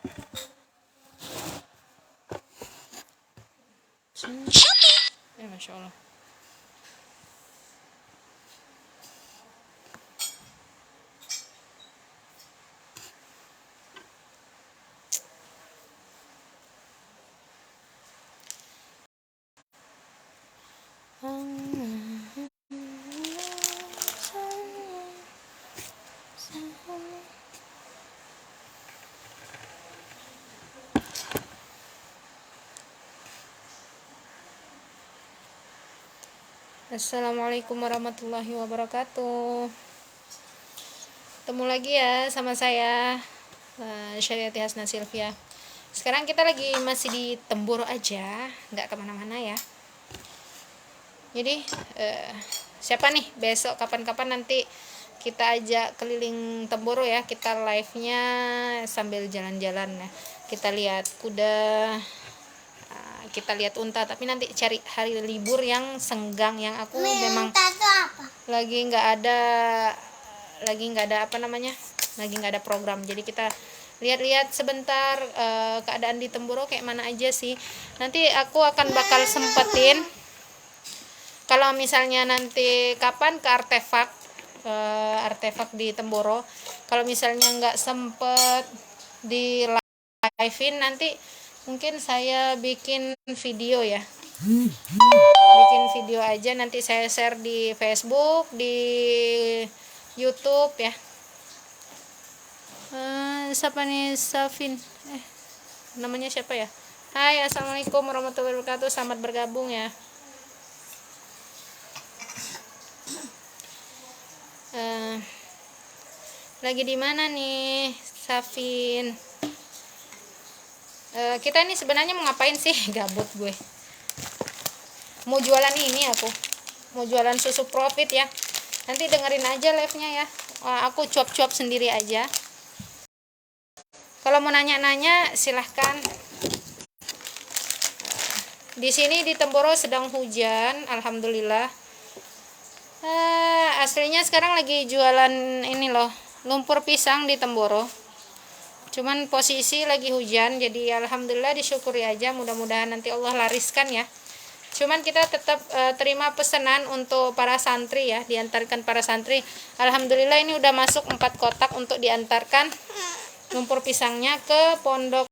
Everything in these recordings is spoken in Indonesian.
Masya Allah. Assalamualaikum warahmatullahi wabarakatuh. Ketemu lagi ya sama saya, Syariati Hasna Sylvia. Sekarang kita lagi masih di Temboro aja, nggak kemana-mana ya. Jadi siapa nih besok kapan-kapan nanti kita ajak keliling Temboro ya, kita live-nya sambil jalan-jalan ya. Kita lihat kuda, kita lihat unta, tapi nanti cari hari libur yang senggang, yang aku memang lagi nggak ada apa namanya, lagi nggak ada program. Jadi kita lihat-lihat sebentar keadaan di Temboro kayak mana aja sih. Nanti aku akan bakal sempetin kalau misalnya nanti kapan ke artefak di Temboro. Kalau misalnya nggak sempet di live-in, nanti mungkin saya bikin video ya, bikin video aja, nanti saya share di Facebook, di YouTube ya. Siapa nih? Safin, namanya siapa ya? Hai, assalamualaikum warahmatullahi wabarakatuh, selamat bergabung ya. Lagi di mana nih Safin? Kita ini sebenarnya mau ngapain sih? Gabut gue. Mau jualan ini, aku mau jualan susu profit ya. Nanti dengerin aja live-nya ya. Aku cuap-cuap sendiri aja. Kalau mau nanya-nanya silahkan. Di sini di Temboro sedang hujan, alhamdulillah. Aslinya sekarang lagi jualan ini loh, lumpur pisang di Temboro. Cuman posisi lagi hujan, jadi alhamdulillah disyukuri aja, mudah-mudahan nanti Allah lariskan ya. Cuman kita tetap terima pesanan untuk para santri ya, diantarkan para santri. Alhamdulillah ini udah masuk 4 kotak untuk diantarkan lumpur pisangnya ke Pondok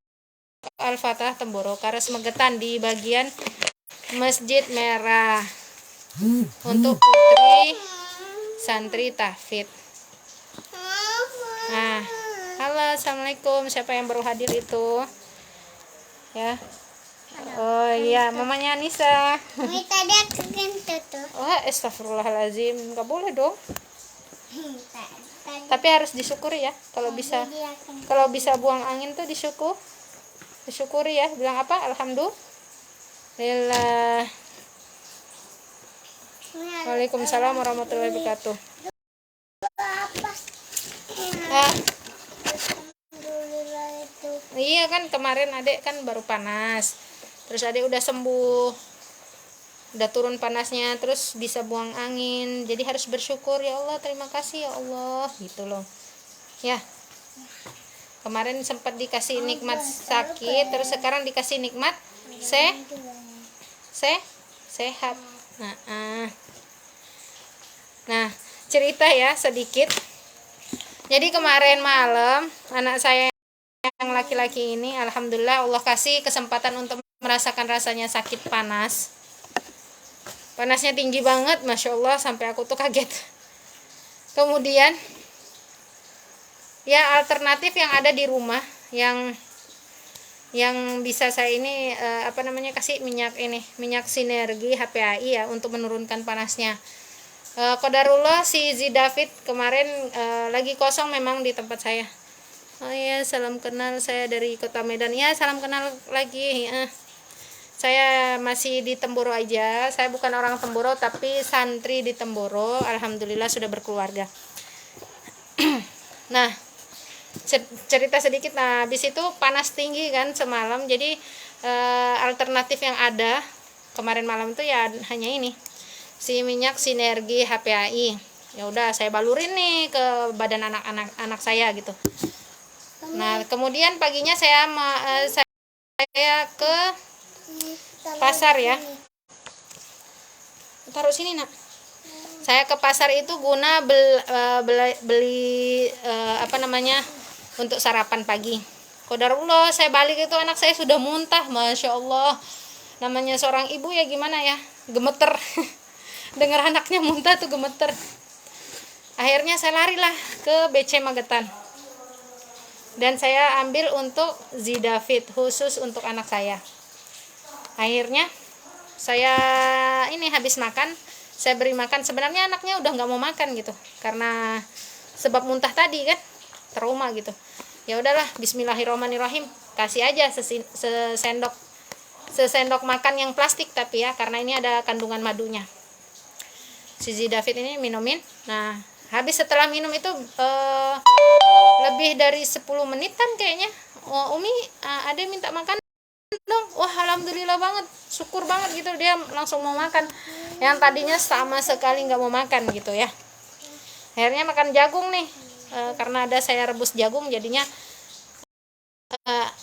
Al-Fatah Temboro, Karas Megetan, di bagian Masjid Merah, untuk putri santri tahfidz. Nah, halo, assalamualaikum, siapa yang baru hadir itu ya? Oh iya, mamanya Anissa. Oh, astagfirullahaladzim, nggak boleh dong. Tapi harus disyukuri ya, kalau bisa buang angin tuh disyukuri ya. Bilang apa? Alhamdulillah. Waalaikumsalam warahmatullahi wabarakatuh. Iya kan, kemarin adek kan baru panas, terus adek udah sembuh, udah turun panasnya, terus bisa buang angin. Jadi harus bersyukur, ya Allah terima kasih ya Allah, gitu loh ya. Kemarin sempat dikasih nikmat sakit, terus sekarang dikasih nikmat sehat. Nah, cerita ya sedikit. Jadi kemarin malam anak saya yang laki-laki ini, alhamdulillah Allah kasih kesempatan untuk merasakan rasanya sakit panas. Panasnya tinggi banget, masya Allah, sampai aku tuh kaget. Kemudian ya alternatif yang ada di rumah, yang bisa saya ini kasih minyak sinergi HPAI ya, untuk menurunkan panasnya. Qadarullah si David kemarin lagi kosong memang di tempat saya. Oh ya, salam kenal, saya dari Kota Medan. Ya, salam kenal lagi. Saya masih di Temboro aja. Saya bukan orang Temboro, tapi santri di Temboro. Alhamdulillah sudah berkeluarga. Nah, cerita sedikit. Nah, habis itu panas tinggi kan semalam. Jadi alternatif yang ada kemarin malam itu ya hanya ini, si minyak sinergi HPAI. Ya udah, saya balurin nih ke badan anak saya gitu. Nah, kemudian paginya saya ke pasar ya. Taruh sini, Nak. Saya ke pasar itu guna beli apa namanya, untuk sarapan pagi. Qadarullah, saya balik itu anak saya sudah muntah, Masya Allah. Namanya seorang ibu ya gimana ya, gemeter. Dengar anaknya muntah tuh gemeter. Akhirnya saya larilah ke BC Magetan. Dan saya ambil untuk Zidafit khusus untuk anak saya. Akhirnya saya ini habis makan, saya beri makan. Sebenarnya anaknya udah nggak mau makan gitu, karena sebab muntah tadi kan, trauma gitu. Ya udahlah, Bismillahirrahmanirrahim, kasih aja sesendok makan yang plastik, tapi ya karena ini ada kandungan madunya. Si David ini minumin. Nah, habis setelah minum itu lebih dari 10 menitan kayaknya, Umi ada minta makan dong. Wah, alhamdulillah banget, syukur banget gitu, dia langsung mau makan. Yang tadinya sama sekali nggak mau makan gitu ya. Akhirnya makan jagung nih, karena ada saya rebus jagung jadinya.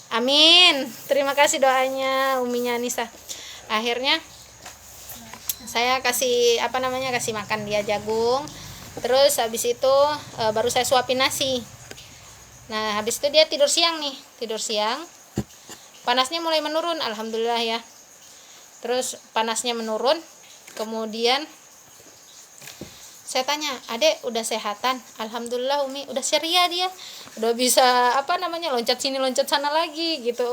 Amin, terima kasih doanya Uminya Nisa. Akhirnya saya kasih kasih makan dia jagung. Terus habis itu baru saya suapin nasi. Nah, habis itu dia tidur siang. Panasnya mulai menurun, alhamdulillah ya. Terus panasnya menurun, kemudian saya tanya, Adek udah sehatan? Alhamdulillah Umi, udah ceria dia, udah bisa loncat sini loncat sana lagi gitu.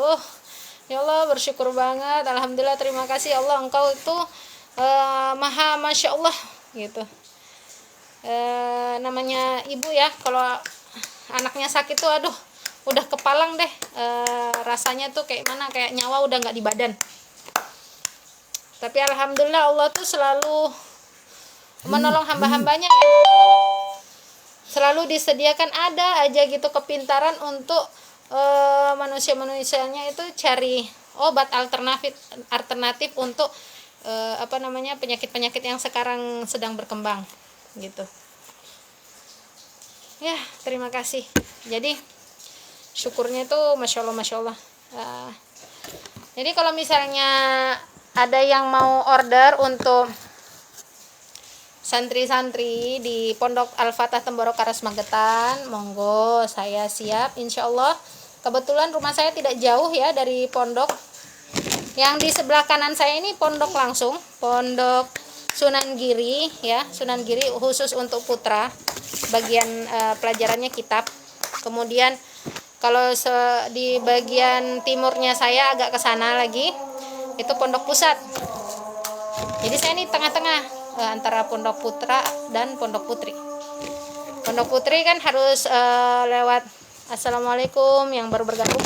Ya Allah, bersyukur banget, alhamdulillah, terima kasih Allah, engkau itu maha masya Allah gitu. Namanya ibu ya, kalau anaknya sakit tuh aduh, udah kepalang deh, rasanya tuh kayak mana, kayak nyawa udah nggak di badan. Tapi alhamdulillah Allah tuh selalu menolong hamba-hambanya ya. Selalu disediakan ada aja gitu kepintaran untuk manusia-manusianya itu cari obat alternatif untuk penyakit-penyakit yang sekarang sedang berkembang gitu. Ya, terima kasih. Jadi syukurnya itu masya Allah. Jadi kalau misalnya ada yang mau order untuk santri-santri di Pondok Al-Fatah Temboro Karas Magetan, monggo, saya siap insya Allah. Kebetulan rumah saya tidak jauh ya dari pondok. Yang di sebelah kanan saya ini pondok langsung, Pondok Sunan Giri ya, Sunan Giri khusus untuk putra. Bagian pelajarannya kitab. Kemudian kalau di bagian timurnya saya agak ke sana lagi, itu Pondok Pusat. Jadi saya ini tengah-tengah antara Pondok Putra dan Pondok Putri. Pondok Putri kan harus lewat Assalamualaikum yang baru bergabung.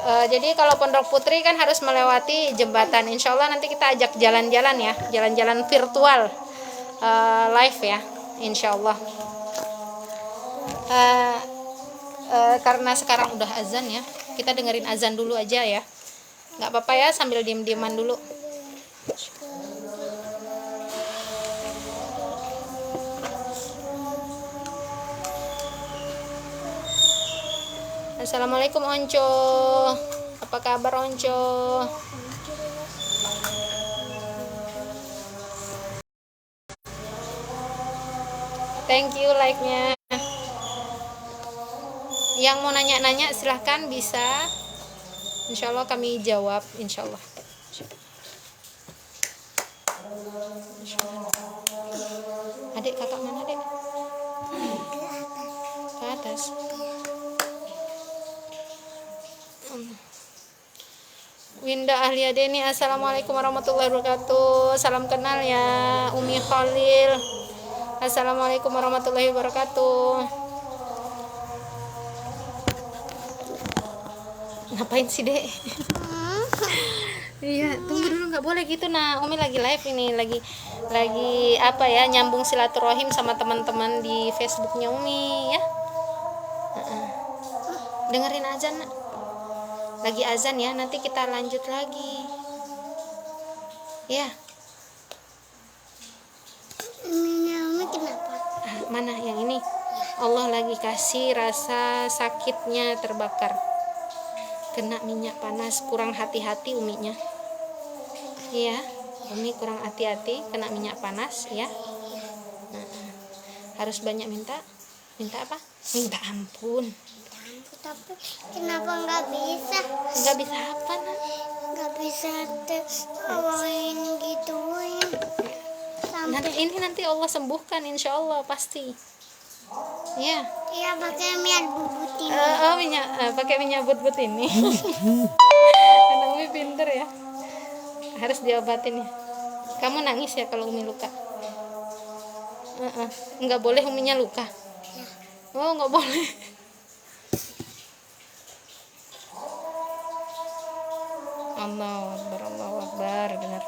Jadi kalau Pondok Putri kan harus melewati jembatan. Insya Allah nanti kita ajak jalan-jalan ya, jalan-jalan virtual live ya, insya Allah. Karena sekarang udah azan ya, kita dengerin azan dulu aja ya, nggak apa-apa ya, sambil diem-dieman dulu. Assalamualaikum Onco, apa kabar Onco? Thank you like-nya. Yang mau nanya-nanya silahkan bisa, insya Allah kami jawab, insya Allah. Adik kakak mana dek? Ke atas. Winda Ahlia Deni, assalamualaikum warahmatullahi wabarakatuh. Salam kenal ya Umi Khalil. Assalamualaikum warahmatullahi wabarakatuh. Ngapain sih dek? Iya, tunggu dulu, nggak boleh gitu. Nah, Umi lagi live ini, lagi nyambung silaturahim sama teman-teman di Facebooknya Umi ya. Dengerin azan, nak. Lagi azan ya, nanti kita lanjut lagi ya. Ini Umi kenapa? Mana yang ini? Allah lagi kasih rasa sakitnya terbakar, kena minyak panas, kurang hati-hati uminya. Iya, umi kurang hati-hati kena minyak panas ya. Nah, harus banyak minta apa? Minta ampun. Tapi kenapa nggak bisa? Nggak bisa apa, Nak? Nggak bisa awain gituin. Nanti Allah sembuhkan, insya Allah pasti. Ya. Iya, pakai minyak bubut ini. Pakai minyak but-but ini. Anak Umi pinter ya. Harus diobatin ya. Kamu nangis ya kalau Umi luka? Nggak boleh Uminya luka. Oh, nggak boleh. Allahu Akbar, benar.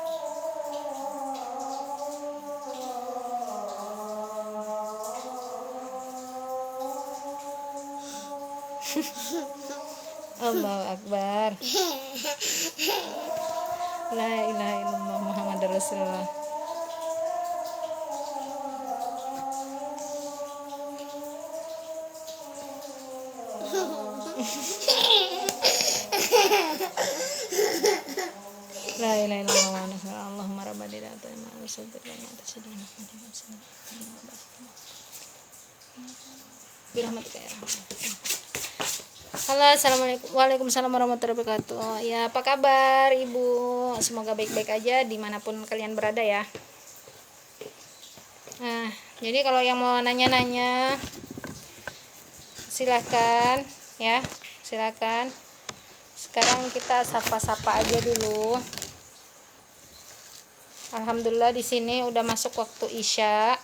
Allahu Akbar. La ilaha illallah Muhammad Rasulullah. La ilaha illallah Allahumma rabbana atina wa sallallahu birahmatika ya rahman. Halo, assalamualaikum, waalaikumsalam warahmatullahi wabarakatuh. Ya, apa kabar Ibu? Semoga baik-baik aja dimanapun kalian berada ya. Nah, jadi kalau yang mau nanya-nanya silakan ya, silakan. Sekarang kita sapa-sapa aja dulu. Alhamdulillah di sini udah masuk waktu Isya.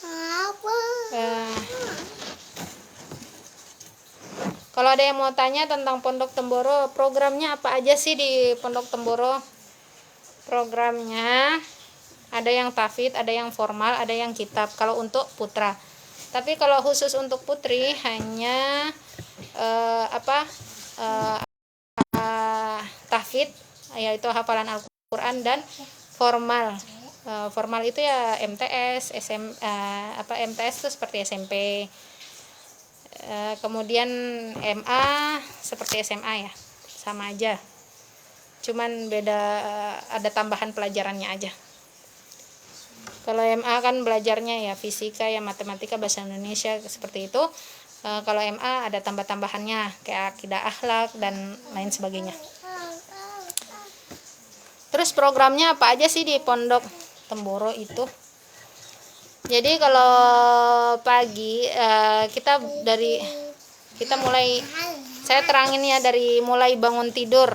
Apa? Kalau ada yang mau tanya tentang Pondok Temboro, programnya apa aja sih di Pondok Temboro? Programnya ada yang tahfidz, ada yang formal, ada yang kitab. Kalau untuk putra. Tapi kalau khusus untuk putri hanya tahfidz, yaitu hafalan Al-Qur'an, dan formal. Formal itu ya MTS, MTS itu seperti SMP. Kemudian MA seperti SMA ya, sama aja, cuman beda, ada tambahan pelajarannya aja. Kalau MA kan belajarnya ya fisika, ya matematika, bahasa Indonesia seperti itu. Kalau MA ada tambah-tambahannya kayak akidah, akhlak, dan lain sebagainya. Terus programnya apa aja sih di Pondok Temboro itu? Jadi kalau pagi kita mulai, saya terangin ya dari mulai bangun tidur.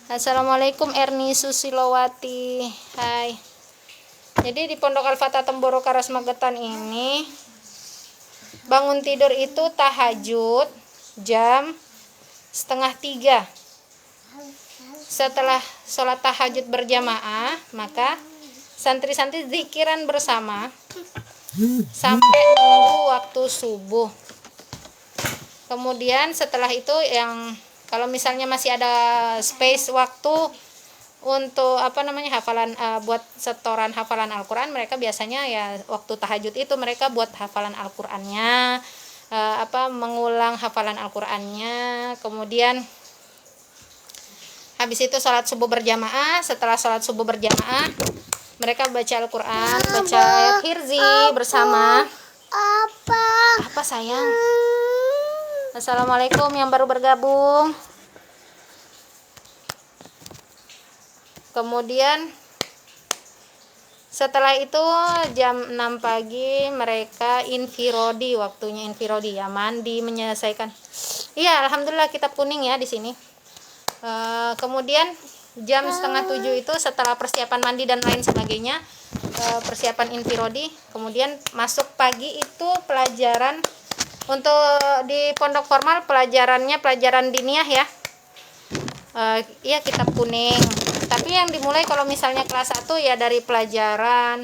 Assalamualaikum Erni Susilowati, hai. Jadi di Pondok Al-Fatah Temboro Karas Magetan ini bangun tidur itu tahajud jam 2:30. Setelah sholat tahajud berjamaah, maka santri-santri zikiran bersama sampai nunggu waktu subuh. Kemudian setelah itu, yang kalau misalnya masih ada space waktu untuk hafalan, buat setoran hafalan Al-Qur'an, mereka biasanya ya waktu tahajud itu mereka buat hafalan Al-Qur'annya, mengulang hafalan Al-Qur'annya. Kemudian habis itu sholat subuh berjamaah. Setelah sholat subuh berjamaah, mereka baca Al-Qur'an, baca ayat hirzi bersama. Apa sayang? Assalamualaikum yang baru bergabung. Kemudian setelah itu jam 6 pagi mereka infirodi, waktunya infirodi ya, mandi, menyelesaikan. Iya, alhamdulillah kitab kuning ya di sini. Kemudian jam 6:30 itu setelah persiapan mandi dan lain sebagainya, persiapan infirodi. Kemudian masuk pagi itu pelajaran untuk di pondok formal, pelajarannya pelajaran diniyah ya. Iya, kitab kuning. Tapi yang dimulai kalau misalnya kelas 1 ya dari pelajaran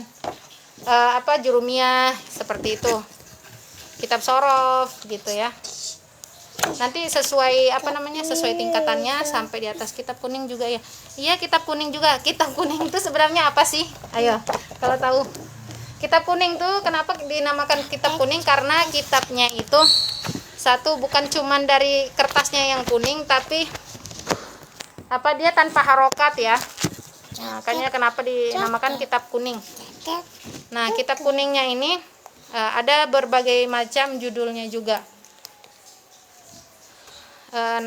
jurumiyah seperti itu. Kitab sorof gitu ya. Nanti sesuai sesuai tingkatannya sampai di atas. Kitab kuning juga ya. Iya, kitab kuning juga. Kitab kuning itu sebenarnya apa sih? Ayo, kalau tahu. Kitab kuning tuh kenapa dinamakan kitab kuning? Karena kitabnya itu satu, bukan cuman dari kertasnya yang kuning, tapi apa, dia tanpa harokat ya. Nah, makanya kenapa dinamakan kitab kuning. Nah, kitab kuningnya ini ada berbagai macam judulnya juga.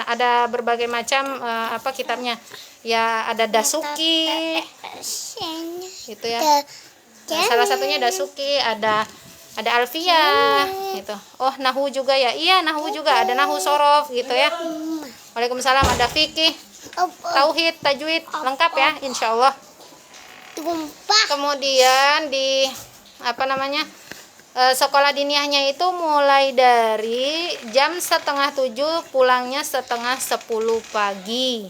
Ada berbagai macam apa kitabnya. Ya, ada Dasuki. Gitu ya. Nah, salah satunya Dasuki, ada Alfiyah gitu. Oh, Nahwu juga ya. Iya, Nahwu juga, ada Nahwu Shorof gitu ya. Waalaikumsalam, ada fikih, tauhid, tajwid, lengkap ya insyaallah. Kemudian di apa namanya, sekolah diniyahnya itu mulai dari jam 6:30, pulangnya 9:30 pagi.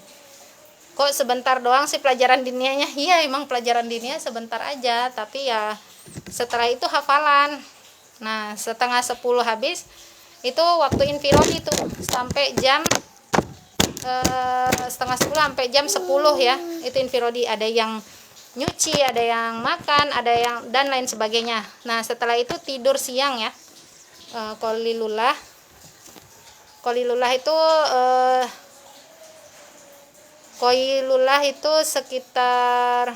Kok sebentar doang sih pelajaran diniyahnya? Iya, emang pelajaran diniyah sebentar aja, tapi ya setelah itu hafalan. Nah, 9:30 habis, itu waktu infirodi itu sampai jam 9:30 sampai jam 10 ya. Itu infirodi, ada yang nyuci, ada yang makan, ada yang dan lain sebagainya. Nah, setelah itu tidur siang ya. Qalilullah itu Qailullah itu sekitar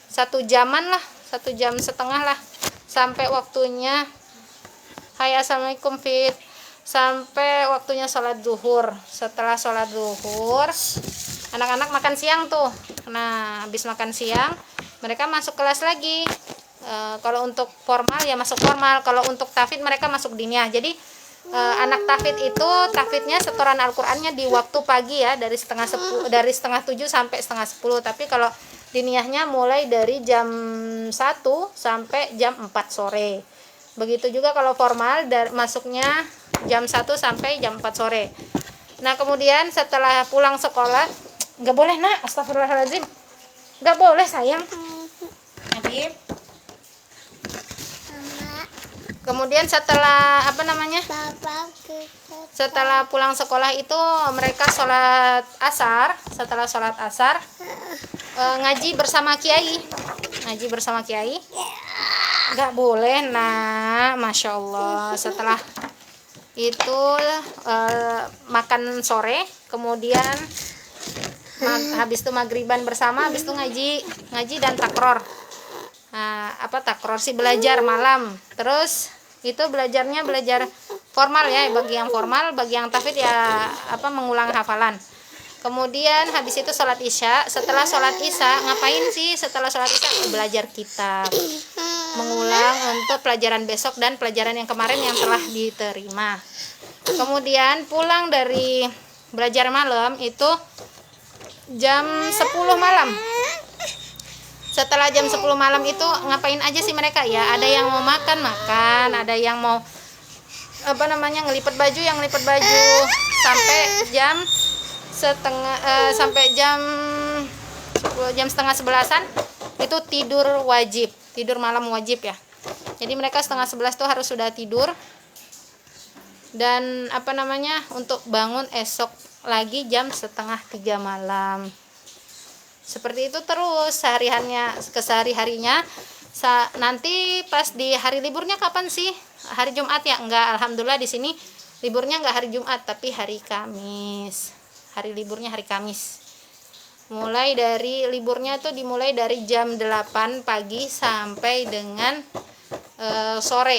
1 jaman lah, 1,5 jam lah, sampai waktunya hai assalamualaikum fit, sampai waktunya sholat zuhur. Setelah sholat zuhur, anak-anak makan siang tuh. Nah, habis makan siang mereka masuk kelas lagi. Kalau untuk formal ya masuk formal, kalau untuk tahfidz mereka masuk diniyah. Jadi anak tahfidz itu tahfidznya setoran Al-Qur'annya di waktu pagi ya, dari 6:30 sampai 9:30. Tapi kalau diniyahnya mulai dari jam 1 sampai jam 4 sore. Begitu juga kalau formal masuknya jam 1 sampai jam 4 sore. Nah, kemudian setelah pulang sekolah, nggak boleh nak, astagfirullahaladzim, nggak boleh sayang. Habib. Kemudian setelah apa namanya? Setelah pulang sekolah itu mereka sholat asar. Setelah sholat asar ngaji bersama kiai. Ngaji bersama kiai. Nggak boleh nak, masya Allah. Setelah itu makan sore, kemudian habis itu maghriban bersama, habis itu ngaji dan takror. Nah, apa takror sih, belajar malam. Terus itu belajar formal ya, bagi yang formal, bagi yang tahfidz ya apa mengulang hafalan. Kemudian habis itu sholat isya. Setelah sholat isya ngapain sih? Setelah sholat isya belajar kitab, mengulang untuk pelajaran besok dan pelajaran yang kemarin yang telah diterima. Kemudian pulang dari belajar malam itu jam 10 malam. Setelah jam 10 malam itu ngapain aja sih mereka ya? Ada yang mau makan, ada yang mau apa namanya ngelipet baju, sampai jam setengah 11-an itu tidur wajib, tidur malam wajib ya. Jadi mereka 10:30 tuh harus sudah tidur, dan apa namanya untuk bangun esok lagi jam 2:30 malam. Seperti itu terus kesehari-harinya. Nanti pas di hari liburnya kapan sih? Hari Jumat ya? Enggak, alhamdulillah di sini liburnya enggak hari Jumat tapi hari Kamis. Hari liburnya hari Kamis. Liburnya itu dimulai dari jam 8 pagi sampai dengan sore.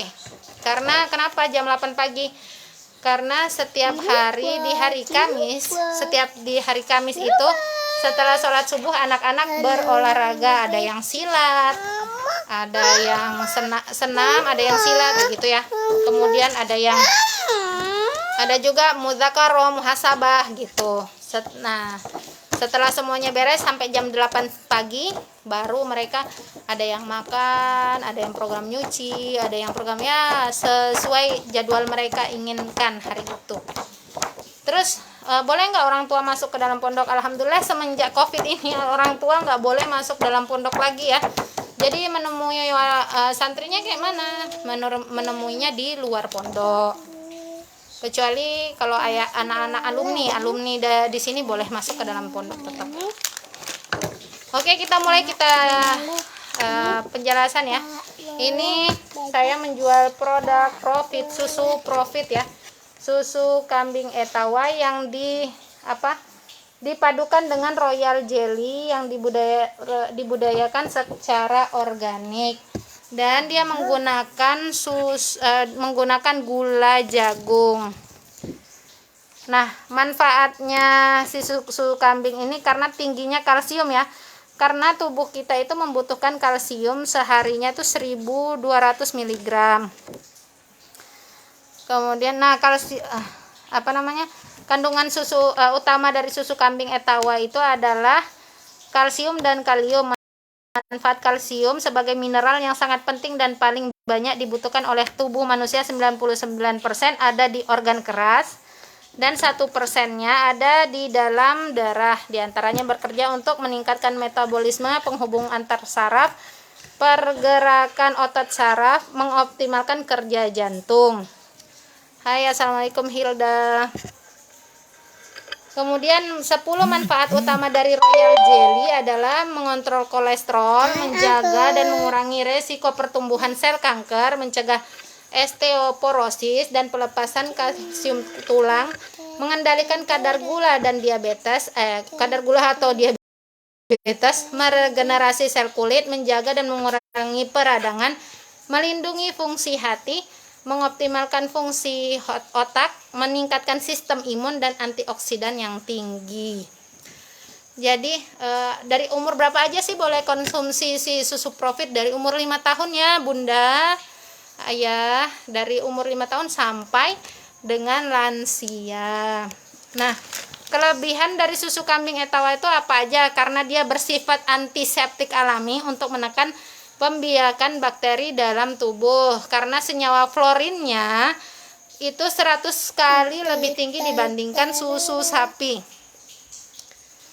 Karena kenapa jam 8 pagi? Karena setiap hari di hari Kamis itu setelah sholat subuh anak-anak berolahraga, ada yang silat, ada yang senam, ada yang silat begitu ya. Kemudian ada juga mudzakarah, muhasabah gitu. Nah, setelah semuanya beres sampai jam 8 pagi baru mereka ada yang makan, ada yang program nyuci, ada yang program ya sesuai jadwal mereka inginkan hari itu. Terus boleh nggak orang tua masuk ke dalam pondok? Alhamdulillah semenjak COVID ini orang tua nggak boleh masuk dalam pondok lagi ya. Jadi menemui santrinya kayak mana? Menemuinya di luar pondok. Kecuali kalau anak-anak alumni di sini boleh masuk ke dalam pondok tetap. Oke, kita mulai penjelasan ya. Ini saya menjual produk Profit, susu Profit ya. Susu kambing Etawa yang dipadukan dengan royal jelly yang dibudayakan secara organik, dan dia menggunakan gula jagung. Nah, manfaatnya si susu kambing ini karena tingginya kalsium ya. Karena tubuh kita itu membutuhkan kalsium seharinya itu 1200 mg. Kemudian kandungan susu utama dari susu kambing Etawa itu adalah kalsium dan kalium. Manfaat kalsium sebagai mineral yang sangat penting dan paling banyak dibutuhkan oleh tubuh manusia, 99% ada di organ keras dan 1%-nya ada di dalam darah. Di antaranya bekerja untuk meningkatkan metabolisme, penghubung antar saraf, pergerakan otot saraf, mengoptimalkan kerja jantung. Hai, assalamualaikum Hilda. Kemudian 10 manfaat utama dari royal jelly adalah mengontrol kolesterol, menjaga dan mengurangi resiko pertumbuhan sel kanker, mencegah osteoporosis dan pelepasan kalsium tulang, mengendalikan kadar gula dan kadar gula atau diabetes, meregenerasi sel kulit, menjaga dan mengurangi peradangan, melindungi fungsi hati, mengoptimalkan fungsi otak, meningkatkan sistem imun dan antioksidan yang tinggi. Jadi dari umur berapa aja sih boleh konsumsi si susu Profit? Dari umur 5 tahun ya Bunda, Ayah, dari umur 5 tahun sampai dengan lansia. Nah, kelebihan dari susu kambing Etawa itu apa aja? Karena dia bersifat antiseptik alami untuk menekan pembiakan bakteri dalam tubuh, karena senyawa florinnya itu 100 kali lebih tinggi dibandingkan susu sapi.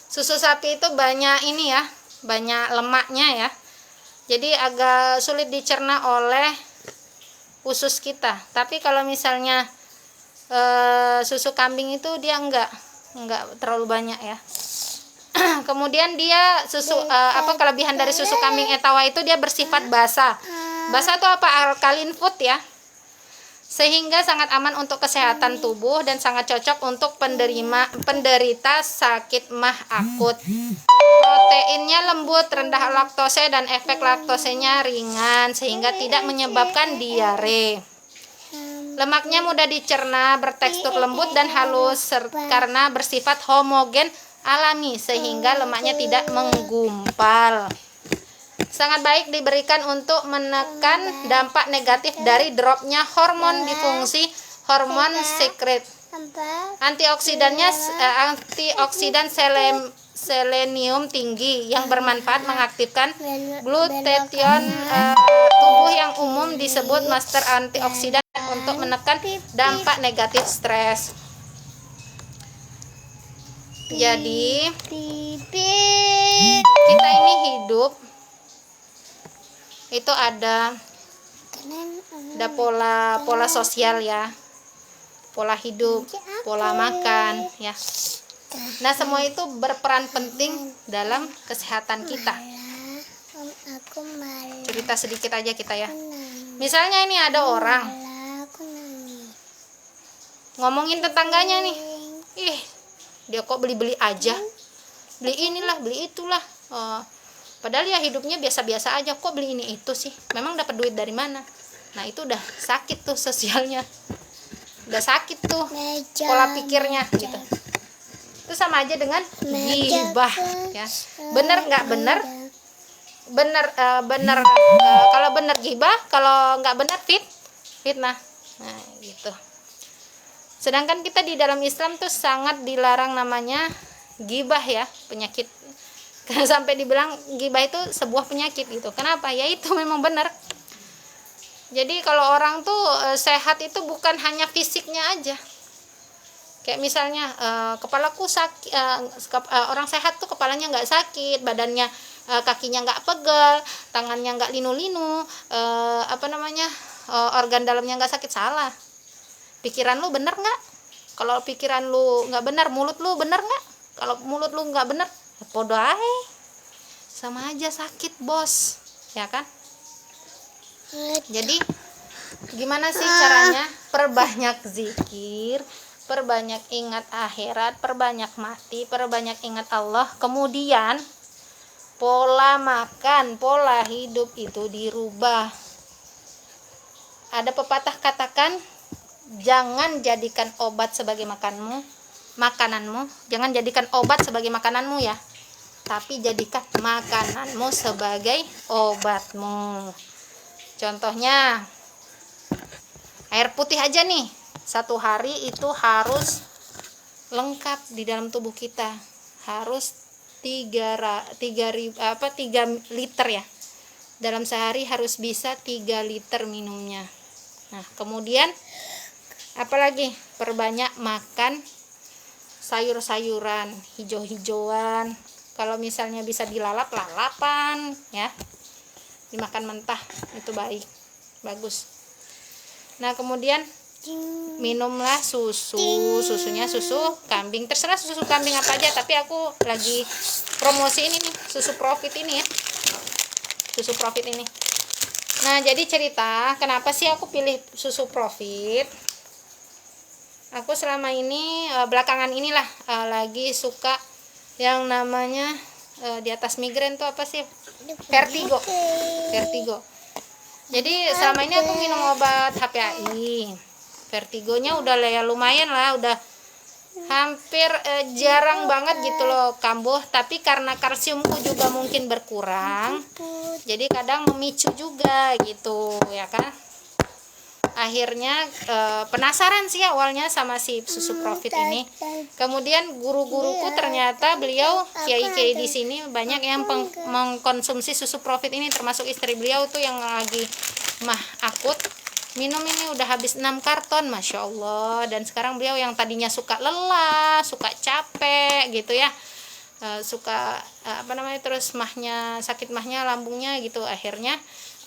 Susu sapi itu banyak banyak lemaknya ya. Jadi agak sulit dicerna oleh usus kita. Tapi kalau misalnya susu kambing itu dia enggak terlalu banyak ya. Kemudian dia kelebihan dari susu kambing Etawa itu dia bersifat basa. Basa itu alkaline food ya. Sehingga sangat aman untuk kesehatan tubuh dan sangat cocok untuk penderita sakit mah akut. Proteinnya lembut, rendah laktose dan efek laktosenya ringan sehingga tidak menyebabkan diare. Lemaknya mudah dicerna, bertekstur lembut dan halus karena bersifat homogen alami sehingga lemaknya tidak menggumpal. Sangat baik diberikan untuk menekan dampak negatif dari dropnya hormon difungsi hormon sekret. Antioksidan selenium tinggi yang bermanfaat mengaktifkan glutathione tubuh yang umum disebut master antioksidan untuk menekan dampak negatif stres. Jadi kita ini hidup itu ada pola sosial ya, pola hidup, pola makan ya. Nah, semua itu berperan penting dalam kesehatan kita. Cerita sedikit aja kita ya. Misalnya ini ada orang ngomongin tetangganya nih, ih dia kok beli-beli aja, beli inilah beli itulah, padahal ya hidupnya biasa-biasa aja, kok beli ini itu sih, memang dapat duit dari mana? Nah itu udah sakit tuh sosialnya, udah sakit tuh pola pikirnya gitu. Itu sama aja dengan gibah ya. Bener nggak bener? Bener kalau bener gibah, kalau nggak bener fitnah. Nah gitu. Sedangkan kita di dalam Islam tuh sangat dilarang namanya gibah ya, penyakit. Sampai dibilang gibah itu sebuah penyakit gitu. Kenapa? Ya itu memang benar. Jadi kalau orang tuh sehat itu bukan hanya fisiknya aja. Kayak misalnya kepalaku sakit, orang sehat tuh kepalanya nggak sakit, badannya kakinya nggak pegel, tangannya nggak linu-linu, organ dalamnya nggak sakit. Salah. Pikiran lu bener nggak? Kalau pikiran lu nggak bener, mulut lu bener nggak? Kalau mulut lu nggak bener, ya podo aja, sama aja sakit bos, ya kan? Jadi gimana sih caranya? Perbanyak zikir, perbanyak ingat akhirat, perbanyak mati, perbanyak ingat Allah. Kemudian pola makan, pola hidup itu dirubah. Ada pepatah katakan, jangan jadikan obat sebagai makananmu. Jangan jadikan obat sebagai makananmu ya. Tapi jadikan makananmu sebagai obatmu. Contohnya air putih aja nih. Satu hari itu harus lengkap di dalam tubuh kita. Harus 3 liter ya. Dalam sehari harus bisa 3 liter minumnya. Nah, kemudian apalagi? Perbanyak makan sayur-sayuran, hijau-hijauan. Kalau misalnya bisa dilalap, lalapan ya. Dimakan mentah itu baik, bagus. Nah, kemudian minumlah susunya susu kambing, terserah susu kambing apa aja, tapi aku lagi promosi ini nih, susu Profit ini ya, susu Profit ini. Nah, jadi cerita kenapa sih aku pilih susu Profit. Aku selama ini belakangan inilah lagi suka yang namanya di atas migrain tuh apa sih, vertigo. Jadi selama ini aku minum obat HPAI, vertigonya udah ya lumayan lah, udah hampir jarang banget gitu loh kambuh. Tapi karena kalsiumku juga mungkin berkurang, jadi kadang memicu juga gitu ya kan. Akhirnya penasaran sih awalnya sama si susu Profit ini. Kemudian guru-guruku ternyata beliau kiai-kiai di sini banyak yang mengkonsumsi susu Profit ini, termasuk istri beliau tuh yang lagi mah akut. Minum ini udah habis 6 karton, Masya Allah. Dan sekarang beliau yang tadinya suka lelah, suka capek gitu ya, suka terus sakit mahnya, lambungnya gitu. Akhirnya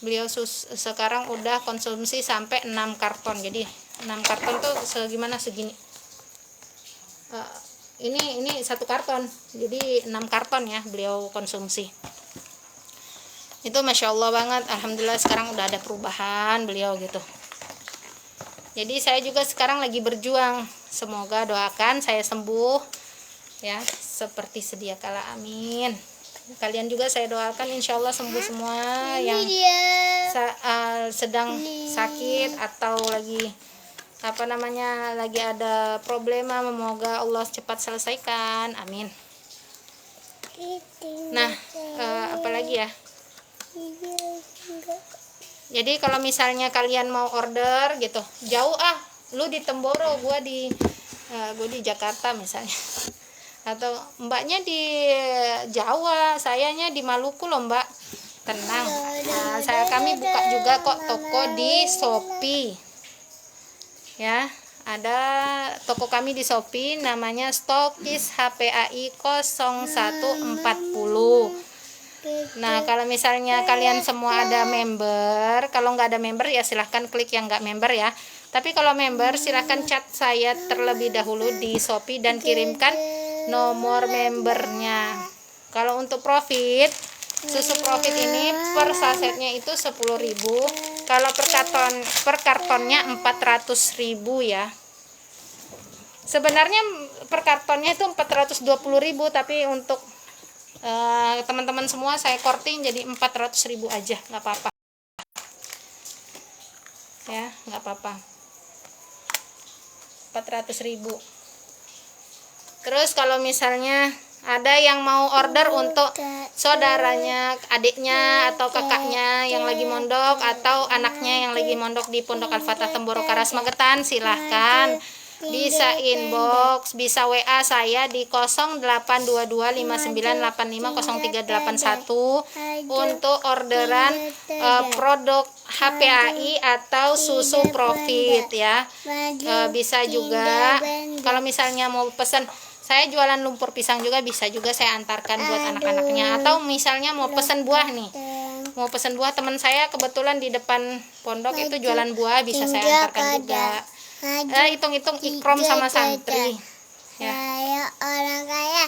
beliau sekarang udah konsumsi sampai 6 karton. Jadi 6 karton tuh segini. Ini 1 karton. Jadi 6 karton ya beliau konsumsi. Itu Masya Allah banget. Alhamdulillah sekarang udah ada perubahan beliau gitu. Jadi saya juga sekarang lagi berjuang. Semoga doakan saya sembuh ya seperti sedia kala, amin. Kalian juga saya doakan insya Allah sembuh semua yang sedang sakit atau lagi lagi ada problema, semoga Allah cepat selesaikan, amin. Nah, apalagi ya, jadi kalau misalnya kalian mau order gitu jauh, lu di Temboro, gue di Jakarta misalnya, atau mbaknya di Jawa, sayanya di Maluku loh mbak, tenang. Nah, kami buka juga kok toko di Shopee ya, ada toko kami di Shopee namanya Stokis HPAI 0140. Nah, kalau misalnya kalian semua ada member, kalau nggak ada member ya silahkan klik yang nggak member ya. Tapi kalau member silahkan chat saya terlebih dahulu di Shopee dan kirimkan nomor membernya. Kalau untuk Profit, susu Profit ini per sasetnya itu 10.000. Kalau per kartonnya 400.000 ya. Sebenarnya per kartonnya itu 420.000, tapi untuk teman-teman semua saya korting jadi 400.000 aja, nggak apa-apa ya, nggak apa-apa, 400.000. Terus kalau misalnya ada yang mau order untuk saudaranya, adiknya atau kakaknya yang lagi mondok, atau anaknya yang lagi mondok di Pondok Al-Fatah Temboro Karas Magetan, silahkan bisa inbox, bisa WA saya di 082259850381 untuk orderan produk HPAI atau susu Profit ya. Bisa juga kalau misalnya mau pesan, saya jualan lumpur pisang juga, bisa juga saya antarkan buat anak-anaknya. Atau misalnya mau pesan buah nih, mau pesan buah, teman saya kebetulan di depan pondok itu jualan buah, bisa saya antarkan juga. Hitung-hitung ikrom sama santri ya. Saya orang kaya.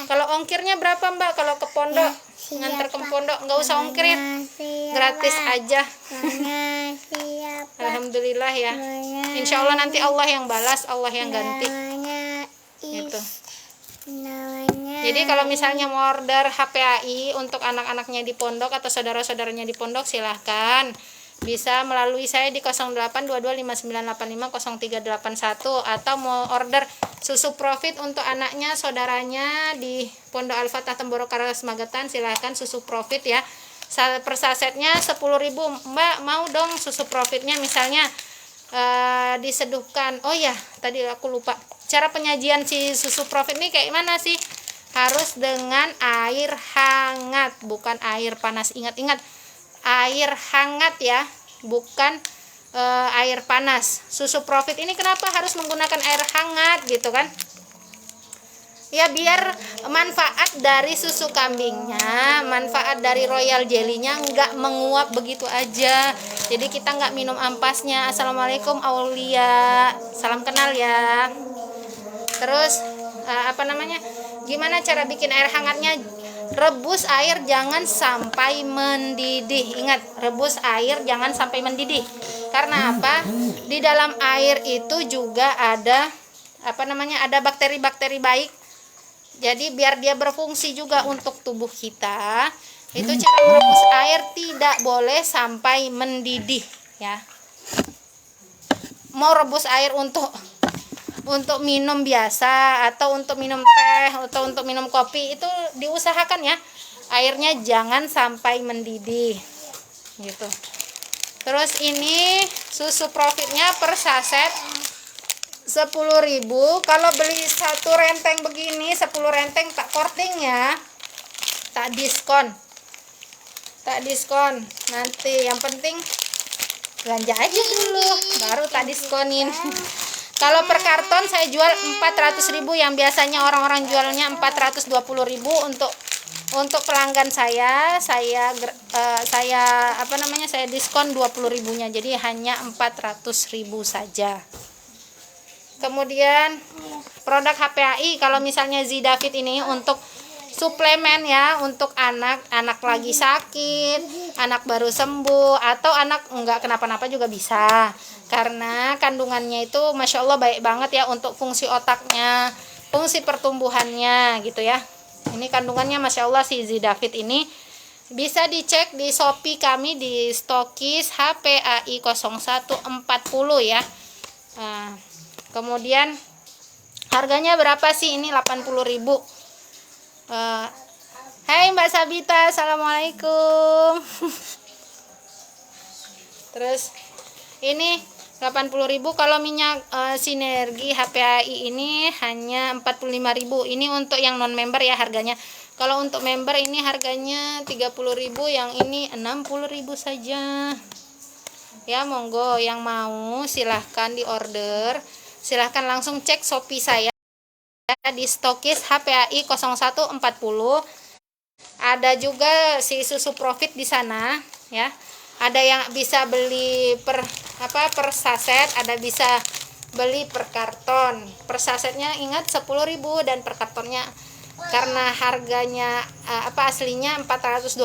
Kalau ongkirnya berapa mbak kalau ke pondok, nganter ke pondok? Nggak usah ongkirin, gratis aja. Namanya siapa? Alhamdulillah ya. Namanya Insya Allah nanti Allah yang balas, Allah yang ganti. Namanya Gitu. Namanya. Jadi kalau misalnya mau order HPAI untuk anak-anaknya di pondok atau saudara-saudaranya di pondok, silahkan bisa melalui saya di 082259850381, atau mau order susu profit untuk anaknya saudaranya di Pondok Al-Fatah Temboro Karas Magetan, silahkan susu profit ya. Per sasetnya 10.000. Mbak mau dong susu profitnya misalnya diseduhkan. Oh ya, tadi aku lupa. Cara penyajian si susu profit ini kayak mana sih? Harus dengan air hangat, bukan air panas. Ingat-ingat, air hangat ya, bukan air panas. Susu profit ini kenapa harus menggunakan air hangat gitu kan? Ya biar manfaat dari susu kambingnya, manfaat dari royal jelly-nya nggak menguap begitu aja. Jadi kita nggak minum ampasnya. Assalamualaikum Aulia, salam kenal ya. Terus gimana cara bikin air hangatnya? Rebus air jangan sampai mendidih. Ingat, rebus air jangan sampai mendidih. Karena apa? Di dalam air itu juga ada ada bakteri-bakteri baik. Jadi biar dia berfungsi juga untuk tubuh kita, itu cara merebus air tidak boleh sampai mendidih ya. Mau rebus air untuk minum biasa atau untuk minum teh atau untuk minum kopi, itu diusahakan ya airnya jangan sampai mendidih gitu. Terus ini susu profitnya per saset 10.000. Kalau beli satu renteng begini 10 renteng tak korting ya, tak diskon nanti. Yang penting belanja aja dulu baru tak diskonin. Kalau per karton saya jual 400.000, yang biasanya orang-orang jualnya 420.000. Untuk pelanggan saya diskon 20.000-nya, jadi hanya 400.000 saja. Kemudian produk HPAI, kalau misalnya Zidafit ini untuk suplemen ya, untuk anak lagi sakit, anak baru sembuh, atau anak enggak kenapa-napa juga bisa. Karena kandungannya itu Masya Allah baik banget ya untuk fungsi otaknya, fungsi pertumbuhannya gitu ya. Ini kandungannya Masya Allah si Zidafit ini. Bisa dicek di Shopee kami di Stokis HPAI 0140 ya. Nah, kemudian harganya berapa sih ini? 80.000. Hai Mbak Sabita, assalamualaikum. Terus ini 80.000. Kalau minyak sinergi HPAI ini hanya 45.000. Ini untuk yang non member ya harganya. Kalau untuk member ini harganya 30.000, yang ini 60.000 saja. Ya monggo yang mau silahkan di order. Silahkan langsung cek Shopee saya di Stokis HPAI 0140. Ada juga si susu profit di sana ya. Ada yang bisa beli per saset, ada bisa beli per karton. Per sasetnya ingat 10.000 dan per kartonnya karena harganya aslinya 420.000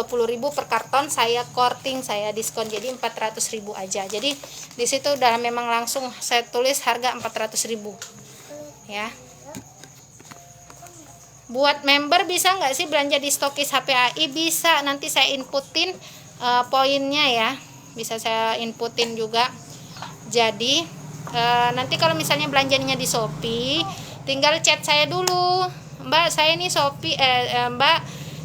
per karton, saya korting, saya diskon jadi 400.000 aja. Jadi di situ udah memang langsung saya tulis harga 400.000 ya. Buat member bisa nggak sih belanja di Stokis HPAI? Bisa, nanti saya inputin poinnya ya, bisa saya inputin juga. Jadi nanti kalau misalnya belanjanya di Shopee, tinggal chat saya dulu, Mbak saya ini Shopee Mbak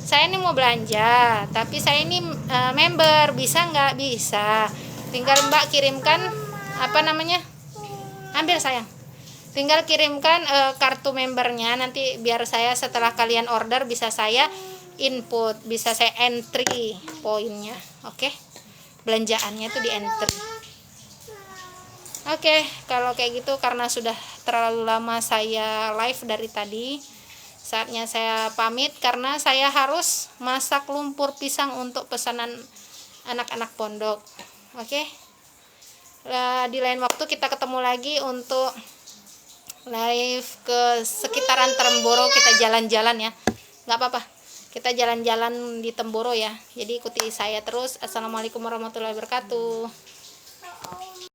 saya ini mau belanja tapi saya ini member, bisa nggak? Bisa, tinggal Mbak kirimkan ambil sayang, tinggal kirimkan kartu membernya, nanti biar saya setelah kalian order bisa saya input, bisa saya entry poinnya. Oke, belanjaannya tuh di entry. Oke, kalau kayak gitu karena sudah terlalu lama saya live dari tadi, saatnya saya pamit karena saya harus masak lumpur pisang untuk pesanan anak-anak pondok. Oke, di lain waktu kita ketemu lagi untuk live ke sekitaran Temboro, kita jalan-jalan ya, nggak apa-apa. kita jalan-jalan di Temboro ya. Jadi ikuti saya terus. Assalamualaikum warahmatullahi wabarakatuh.